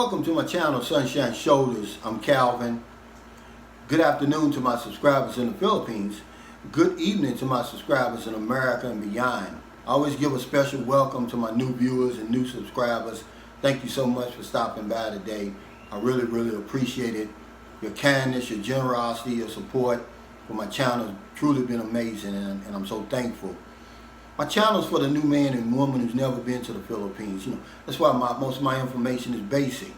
Welcome to my channel, Sunshine Shoulders. I'm Calvin. Good afternoon to my subscribers in the Philippines. Good evening to my subscribers in America and beyond. I always give a special welcome to my new viewers and new subscribers. Thank you so much for stopping by today. I really appreciate it. Your kindness, your generosity, your support for my channel has truly been amazing, and I'm so thankful. My channel is for the new man and woman who's never been to the Philippines. That's why most of my information is basic.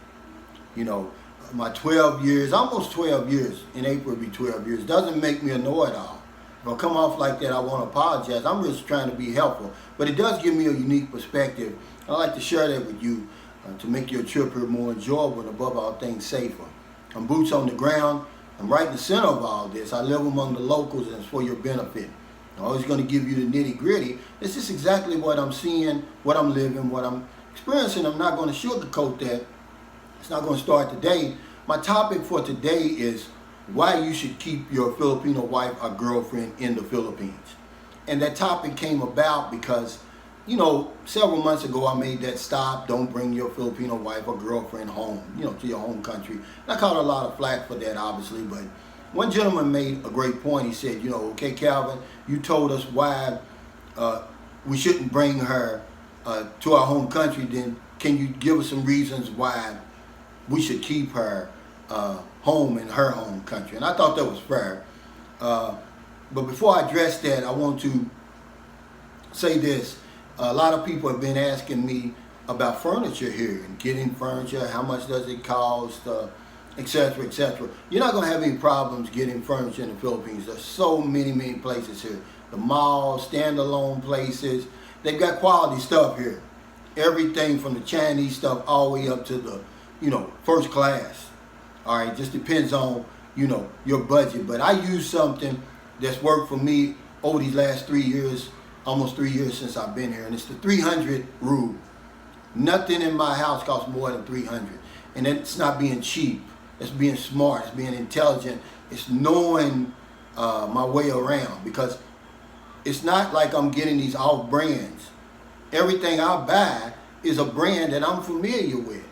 My 12 years, almost 12 years, in April will be 12 years, doesn't make me a know-it-all. If I come off like that, I want to apologize. I'm just trying to be helpful. But it does give me a unique perspective. I'd like to share that with you to make your trip here more enjoyable and above all things safer. I'm boots on the ground. I'm right in the center of all this. I live among the locals, and it's for your benefit. I'm always going to give you the nitty-gritty. This is exactly what I'm seeing, what I'm living, what I'm experiencing. I'm not going to sugarcoat that. It's not going to start today. My topic for today is why you should keep your Filipino wife or girlfriend in the Philippines. And that topic came about because, several months ago I made that stop. Don't bring your Filipino wife or girlfriend home, to your home country. And I caught a lot of flack for that, obviously, but one gentleman made a great point. He said, okay, Calvin, you told us why we shouldn't bring her to our home country. Then can you give us some reasons why we should keep her home in her home country? And I thought that was fair. But before I address that, I want to say this. A lot of people have been asking me about furniture here and getting furniture. How much does it cost? Etc., etc. You're not going to have any problems getting furniture in the Philippines. There's so many places here. The malls, standalone places. They've got quality stuff here. Everything from the Chinese stuff all the way up to the, first class. All right, just depends on, your budget. But I use something that's worked for me over these last 3 years, almost 3 years since I've been here. And it's the 300 rule. Nothing in my house costs more than 300. And it's not being cheap. It's being smart, it's being intelligent, it's knowing my way around, because it's not like I'm getting these off brands. Everything I buy is a brand that I'm familiar with.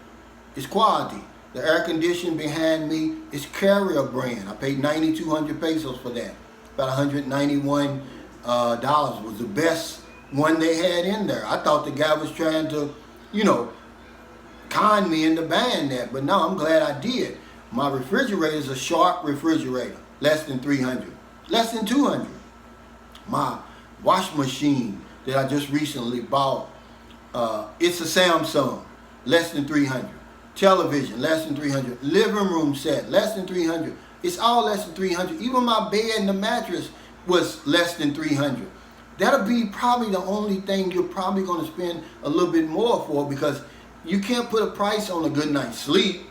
It's quality. The air conditioning behind me is Carrier brand. I paid 9,200 pesos for that. About $191 was the best one they had in there. I thought the guy was trying to, con me into buying that, but no, I'm glad I did. My refrigerator is a Sharp refrigerator, less than 300, less than 200. My wash machine that I just recently bought, it's a Samsung, less than 300. Television, less than 300. Living room set, less than 300. It's all less than 300. Even my bed and the mattress was less than 300. That'll be probably the only thing you're probably going to spend a little bit more for, because you can't put a price on a good night's sleep.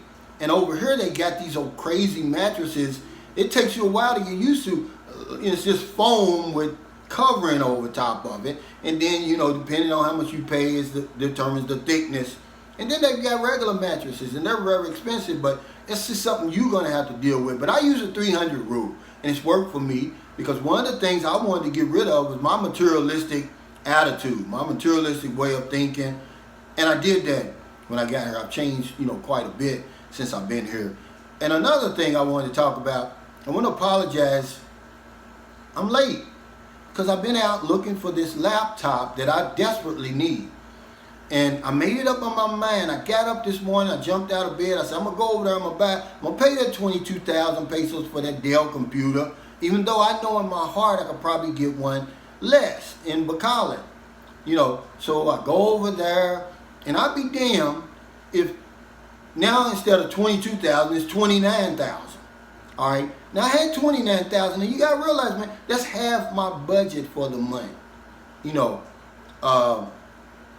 And over here they got these old crazy mattresses. It takes you a while to get used to. It's just foam with covering over top of it. And then, depending on how much you pay determines the thickness. And then they've got regular mattresses, and they're very expensive, but it's just something you're going to have to deal with. But I use a 300 rule, and it's worked for me, because one of the things I wanted to get rid of was my materialistic attitude, my materialistic way of thinking. And I did that when I got here. I've changed, quite a bit since I've been here. And another thing I wanted to talk about, I want to apologize. I'm late because I've been out looking for this laptop that I desperately need. And I made it up on my mind. I got up this morning, I jumped out of bed, I said, I'm going to go over there, I'm going to pay that 22,000 pesos for that Dell computer, even though I know in my heart I could probably get one less in Bacolod. So I go over there, and I'd be damned if now instead of 22,000, it's 29,000. All right. Now I had 29,000, and you gotta realize, man, that's half my budget for the month.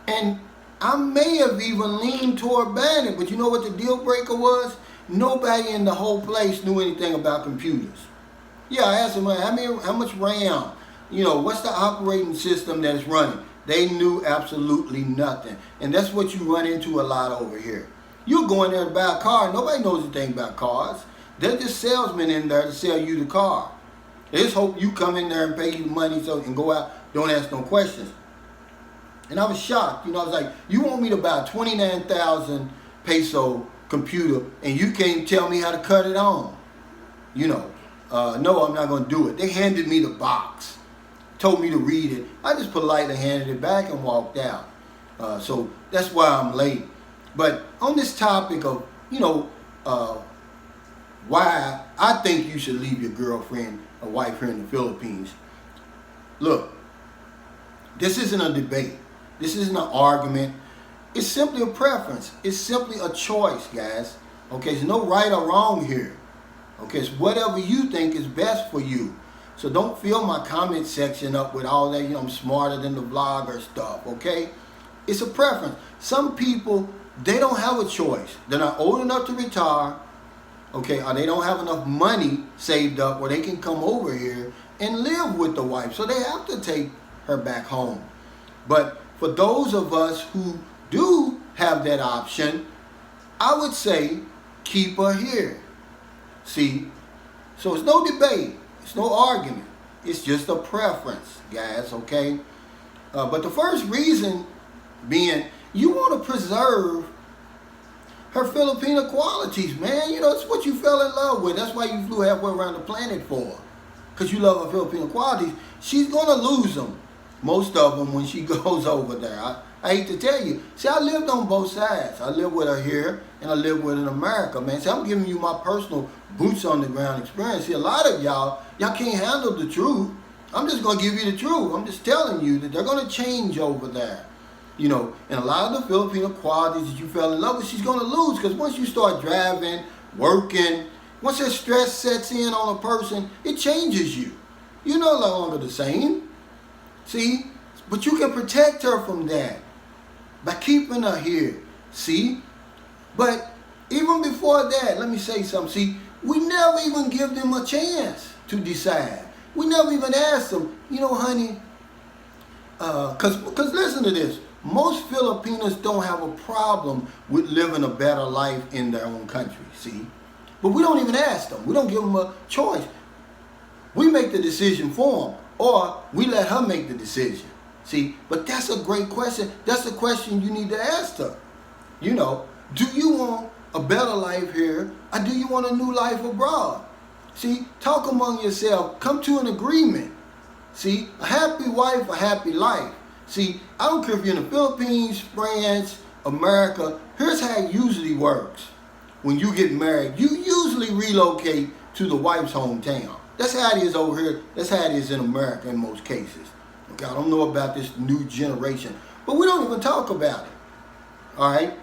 And I may have even leaned toward buying it, but you know what the deal breaker was? Nobody in the whole place knew anything about computers. Yeah, I asked them, how much RAM? What's the operating system that is running? They knew absolutely nothing. And that's what you run into a lot over here. You go in there to buy a car, nobody knows anything about cars. They're just salesmen in there to sell you the car. They just hope you come in there and pay you money so you can go out, don't ask no questions. And I was shocked. I was like, you want me to buy a 29,000 peso computer and you can't tell me how to cut it on. You know, no, I'm not going to do it. They handed me the box, told me to read it. I just politely handed it back and walked out. So that's why I'm late. But on this topic of, why I think you should leave your girlfriend or wife here in the Philippines. Look, this isn't a debate. This isn't an argument. It's simply a preference. It's simply a choice, guys. Okay, there's no right or wrong here. Okay, it's whatever you think is best for you. So don't fill my comment section up with all that, I'm smarter than the vlogger stuff, okay? It's a preference. Some people, they don't have a choice. They're not old enough to retire, okay, or they don't have enough money saved up where they can come over here and live with the wife. So they have to take her back home. But for those of us who do have that option, I would say keep her here. See? So it's no debate. It's no argument. It's just a preference, guys, okay? But the first reason being, you want to preserve her Filipino qualities, man. It's what you fell in love with. That's why you flew halfway around the planet for. Because you love her Filipino qualities. She's going to lose them, most of them, when she goes over there. I hate to tell you. See, I lived on both sides. I lived with her here, and I lived with her in America, man. See, I'm giving you my personal boots on the ground experience. See, a lot of y'all can't handle the truth. I'm just going to give you the truth. I'm just telling you that they're going to change over there. And a lot of the Filipino qualities that you fell in love with, she's going to lose. Because once you start driving, working, once that stress sets in on a person, it changes you. You're no longer the same. See? But you can protect her from that by keeping her here. See? But even before that, let me say something. See, we never even give them a chance to decide. We never even ask them, honey, because listen to this. Most Filipinos don't have a problem with living a better life in their own country, see? But we don't even ask them. We don't give them a choice. We make the decision for them, or we let her make the decision, see? But that's a great question. That's a question you need to ask her. Do you want a better life here, or do you want a new life abroad? See, talk among yourself. Come to an agreement. See, a happy wife, a happy life. See, I don't care if you're in the Philippines, France, America. Here's how it usually works. When you get married, you usually relocate to the wife's hometown. That's how it is over here. That's how it is in America in most cases. Okay, I don't know about this new generation, but we don't even talk about it. All right?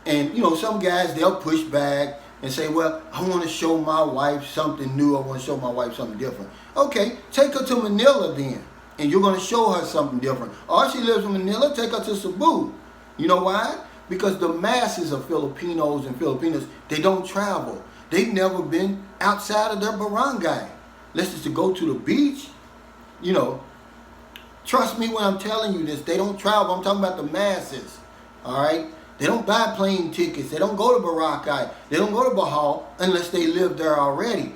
And, some guys, they'll push back and say, well, I want to show my wife something new. I want to show my wife something different. Okay, take her to Manila then. And you're going to show her something different. Or if she lives in Manila, take her to Cebu. You know why? Because the masses of Filipinos and Filipinas, they don't travel. They've never been outside of their barangay. Unless it's to go to the beach. Trust me when I'm telling you this. They don't travel. I'm talking about the masses. All right? They don't buy plane tickets. They don't go to Boracay. They don't go to Bohol unless they live there already.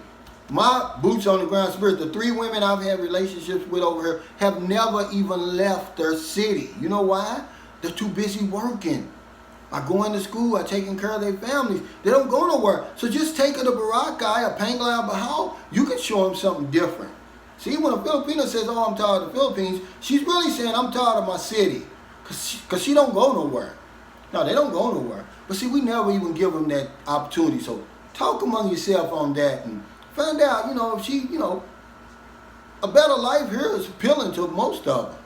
My boots on the ground spirit, the 3 women I've had relationships with over here have never even left their city. You know why? They're too busy working. Or going to school or taking care of their families. They don't go nowhere. So just take her to Boracay or Panglao, Bohol. You can show them something different. See, when a Filipino says, oh, I'm tired of the Philippines, she's really saying, I'm tired of my city. Because she don't go nowhere. No, they don't go nowhere. But see, we never even give them that opportunity. So talk among yourself on that and find out, if she, a better life here is appealing to most of them.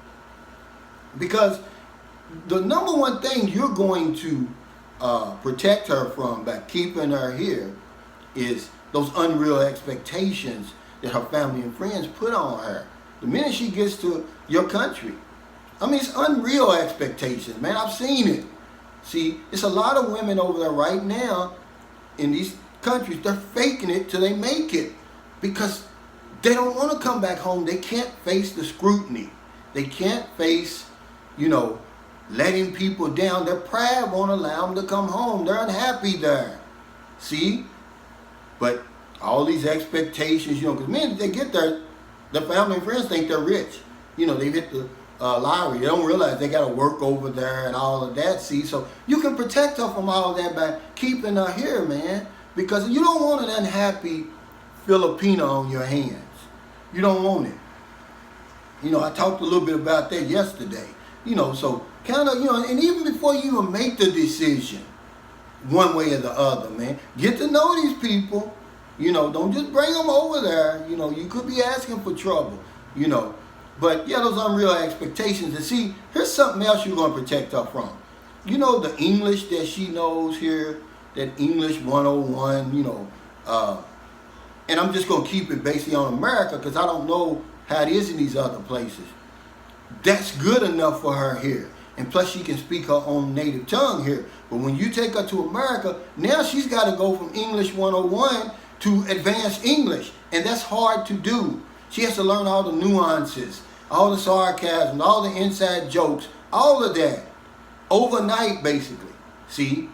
Because the number one thing you're going to protect her from by keeping her here is those unreal expectations that her family and friends put on her. The minute she gets to your country, it's unreal expectations, man. I've seen it. See, it's a lot of women over there right now in these countries, they're faking it till they make it because they don't want to come back home. They can't face the scrutiny. They can't face, letting people down. Their pride won't allow them to come home. They're unhappy there. See? But all these expectations, because men, they get there, their family and friends think they're rich. They've hit the lottery. They don't realize they got to work over there and all of that, see? So you can protect her from all of that by keeping her here, man. Because you don't want an unhappy Filipina on your hands. You don't want it. You know, I talked a little bit about that yesterday. You know, so kind of, you know, and even before you even make the decision, one way or the other, man, get to know these people. You know, don't just bring them over there. You know, you could be asking for trouble, you know. But, yeah, those unreal expectations. And see, here's something else you're going to protect her from. You know, the English that she knows here, that English 101, you know, and I'm just going to keep it basically on America because I don't know how it is in these other places. That's good enough for her here. And plus she can speak her own native tongue here. But when you take her to America, now she's got to go from English 101 to advanced English. And that's hard to do. She has to learn all the nuances, all the sarcasm, all the inside jokes, all of that. Overnight, basically. See?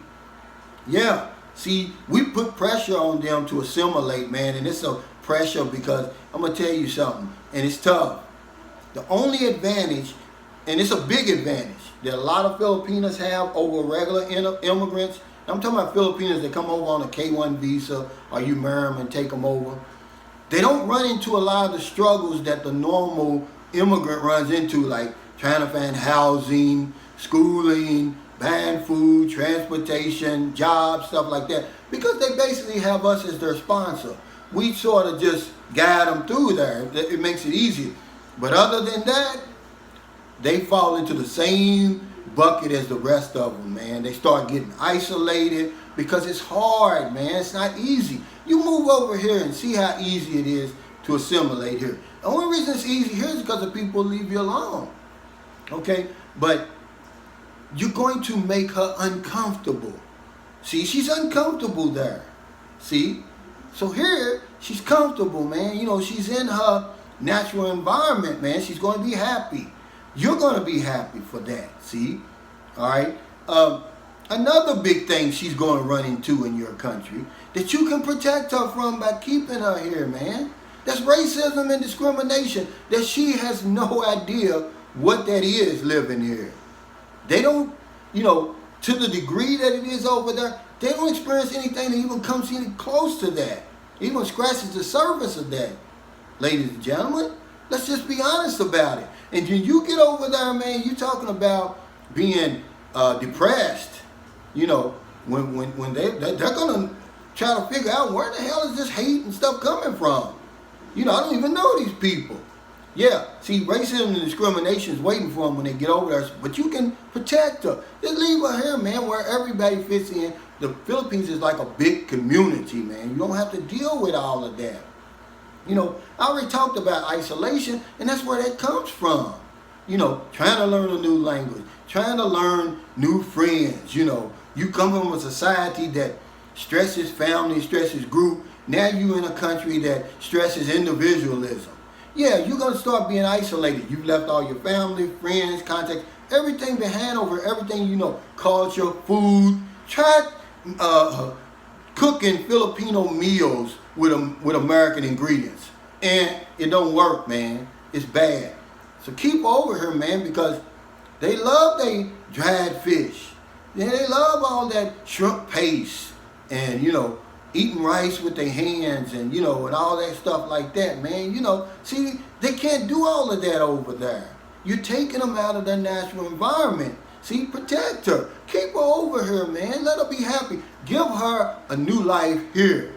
Yeah. See, we put pressure on them to assimilate, man. And it's a pressure because I'm going to tell you something. And it's tough. The only advantage, and it's a big advantage, that a lot of Filipinos have over regular immigrants. I'm talking about Filipinos that come over on a K-1 visa, or you marry them and take them over. They don't run into a lot of the struggles that the normal immigrant runs into, like trying to find housing, schooling, buying food, transportation, jobs, stuff like that. Because they basically have us as their sponsor. We sort of just guide them through there. It makes it easier. But other than that, they fall into the same bucket as the rest of them, man. They start getting isolated because it's hard, man. It's not easy. You move over here and see how easy it is to assimilate here. The only reason it's easy here is because the people leave you alone. Okay? But you're going to make her uncomfortable. See, she's uncomfortable there. See? So here, she's comfortable, man. You know, she's in her natural environment, man. She's going to be happy. You're going to be happy for that, see? All right? Another big thing she's going to run into in your country that you can protect her from by keeping her here, man. That's racism and discrimination that she has no idea what that is living here. They don't, you know, to the degree that it is over there, they don't experience anything that even comes any close to that. Even scratches the surface of that. Ladies and gentlemen, let's just be honest about it. And when you get over there, man, you're talking about being depressed. You know, when they're going to try to figure out where the hell is this hate and stuff coming from. You know, I don't even know these people. Yeah, see, racism and discrimination is waiting for them when they get over there. But you can protect her. Just leave her here, man, where everybody fits in. The Philippines is like a big community, man. You don't have to deal with all of that. You know, I already talked about isolation, and that's where that comes from. You know, trying to learn a new language, trying to learn new friends. You know, you come from a society that stresses family, stresses group. Now you're in a country that stresses individualism. Yeah, you're going to start being isolated. You've left all your family, friends, contacts, everything behind over everything you know. Culture, food. Try cooking Filipino meals with American ingredients. And it don't work, man. It's bad. So keep over here, man, because they love they dried fish. Yeah, they love all that shrimp paste and, you know, eating rice with their hands and, you know, and all that stuff like that, man. You know, see, they can't do all of that over there. You're taking them out of their natural environment. See, protect her. Keep her over here, man. Let her be happy. Give her a new life here.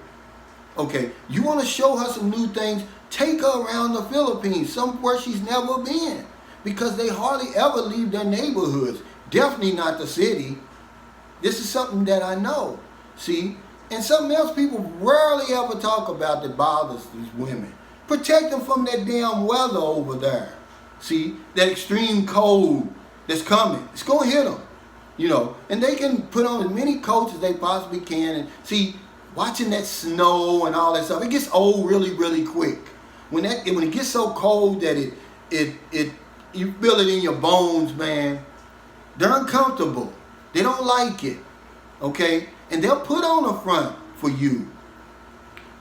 Okay, you want to show her some new things? Take her around the Philippines, somewhere she's never been. Because they hardly ever leave their neighborhoods. Definitely not the city. This is something that I know. See? And something else people rarely ever talk about that bothers these women. Protect them from that damn weather over there. See? That extreme cold that's coming. It's going to hit them. You know, and they can put on as many coats as they possibly can. And see, watching that snow and all that stuff, it gets old really, really quick. When it gets so cold that you feel it in your bones, man, they're uncomfortable. They don't like it. Okay? And they'll put on a front for you.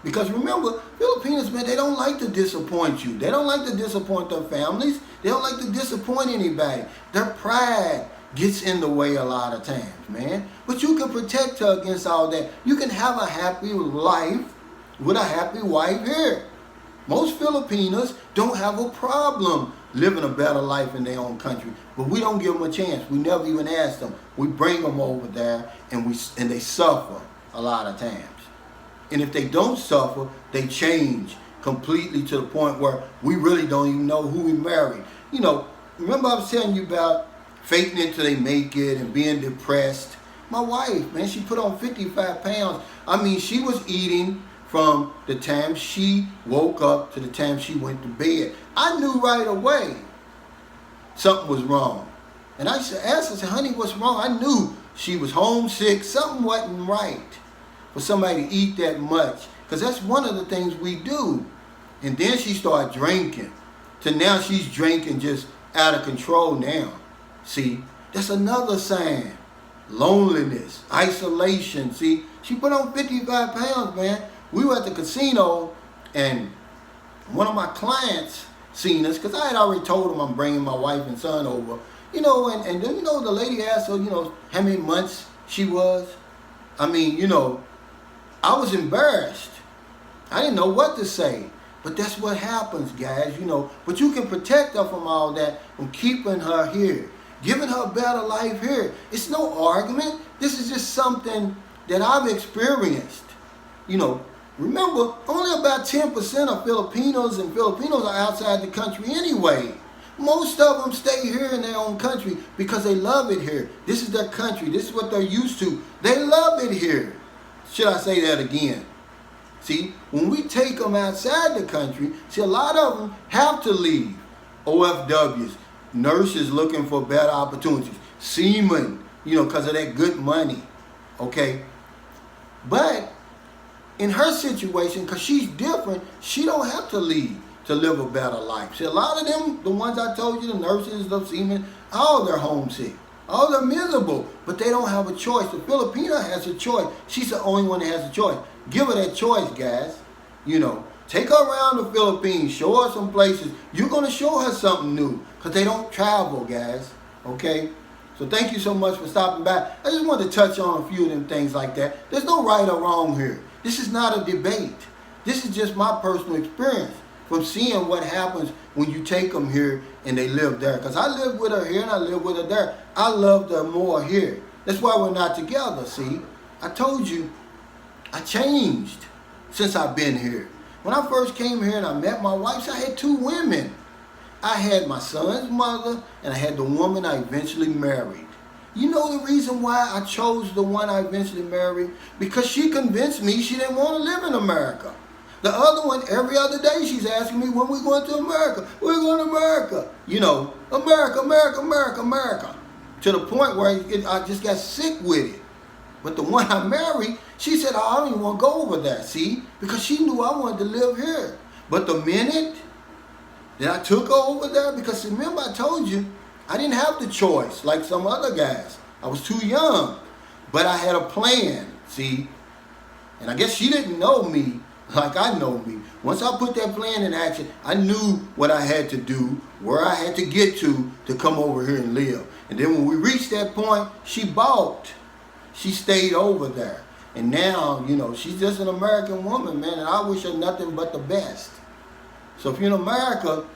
Because remember, Filipinos, man, they don't like to disappoint you. They don't like to disappoint their families. They don't like to disappoint anybody. Their pride gets in the way a lot of times, man. But you can protect her against all that. You can have a happy life with a happy wife here. Most Filipinos don't have a problem living a better life in their own country, but we don't give them a chance. We never even ask them. We bring them over there, and they suffer a lot of times. And if they don't suffer, they change completely to the point where we really don't even know who we married. You know, remember I was telling you about faking it till they make it and being depressed? My wife, man, she put on 55 pounds. I mean, she was eating from the time she woke up to the time she went to bed. I knew right away something was wrong. And I asked her, I said, honey, what's wrong? I knew she was homesick. Something wasn't right for somebody to eat that much. Because that's one of the things we do. And then she started drinking. To now she's drinking just out of control now. See, that's another sign. Loneliness, isolation. See, she put on 55 pounds, man. We were at the casino, and one of my clients seen us, because I had already told him I'm bringing my wife and son over. You know, and then, you know, the lady asked her, you know, how many months she was. I mean, you know, I was embarrassed. I didn't know what to say. But that's what happens, guys, you know. But you can protect her from all that, from keeping her here, giving her a better life here. It's no argument. This is just something that I've experienced. You know, remember, only about 10% of Filipinos and Filipinos are outside the country anyway. Most of them stay here in their own country because they love it here. This is their country. This is what they're used to. They love it here. Should I say that again? See, when we take them outside the country, see, a lot of them have to leave. OFWs, nurses looking for better opportunities, seamen, you know, because of that good money, okay? But in her situation, because she's different, she don't have to leave to live a better life. See, a lot of them, the ones I told you, the nurses, the seamen, all they're homesick. All they're miserable, but they don't have a choice. The Filipina has a choice. She's the only one that has a choice. Give her that choice, guys. You know, take her around the Philippines. Show her some places. You're going to show her something new because they don't travel, guys. Okay? So thank you so much for stopping by. I just wanted to touch on a few of them things like that. There's no right or wrong here. This is not a debate. This is just my personal experience from seeing what happens when you take them here and they live there. Because I live with her here and I live with her there. I loved her more here. That's why we're not together, see? I told you, I changed since I've been here. When I first came here and I met my wife, I had two women. I had my son's mother and I had the woman I eventually married. You know the reason why I chose the one I eventually married? Because she convinced me she didn't want to live in America. The other one, every other day, she's asking me when we're going to America. We're going to America. You know, America, America, America, America. To the point where I just got sick with it. But the one I married, she said, oh, I don't even want to go over there, see? Because she knew I wanted to live here. But the minute that I took her over there, because remember I told you, I didn't have the choice like some other guys. I was too young. But I had a plan, see? And I guess she didn't know me like I know me. Once I put that plan in action, I knew what I had to do, where I had to get to come over here and live. And then when we reached that point, she balked. She stayed over there. And now, you know, she's just an American woman, man, and I wish her nothing but the best. So if you're in America,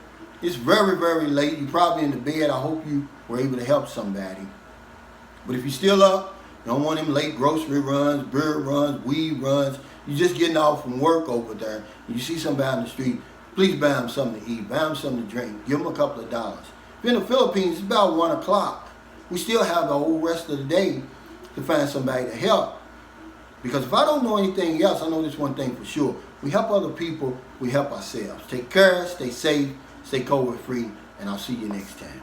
it's very, very late. You're probably in the bed. I hope you were able to help somebody. But if you're still up, you don't want them late grocery runs, beer runs, weed runs. You're just getting off from work over there. And you see somebody on the street, please buy them something to eat, buy them something to drink, give them a couple of dollars. If you're in the Philippines, it's about 1 o'clock. We still have the whole rest of the day to find somebody to help. Because if I don't know anything else, I know this one thing for sure. We help other people, we help ourselves. Take care, stay safe, stay COVID free, and I'll see you next time.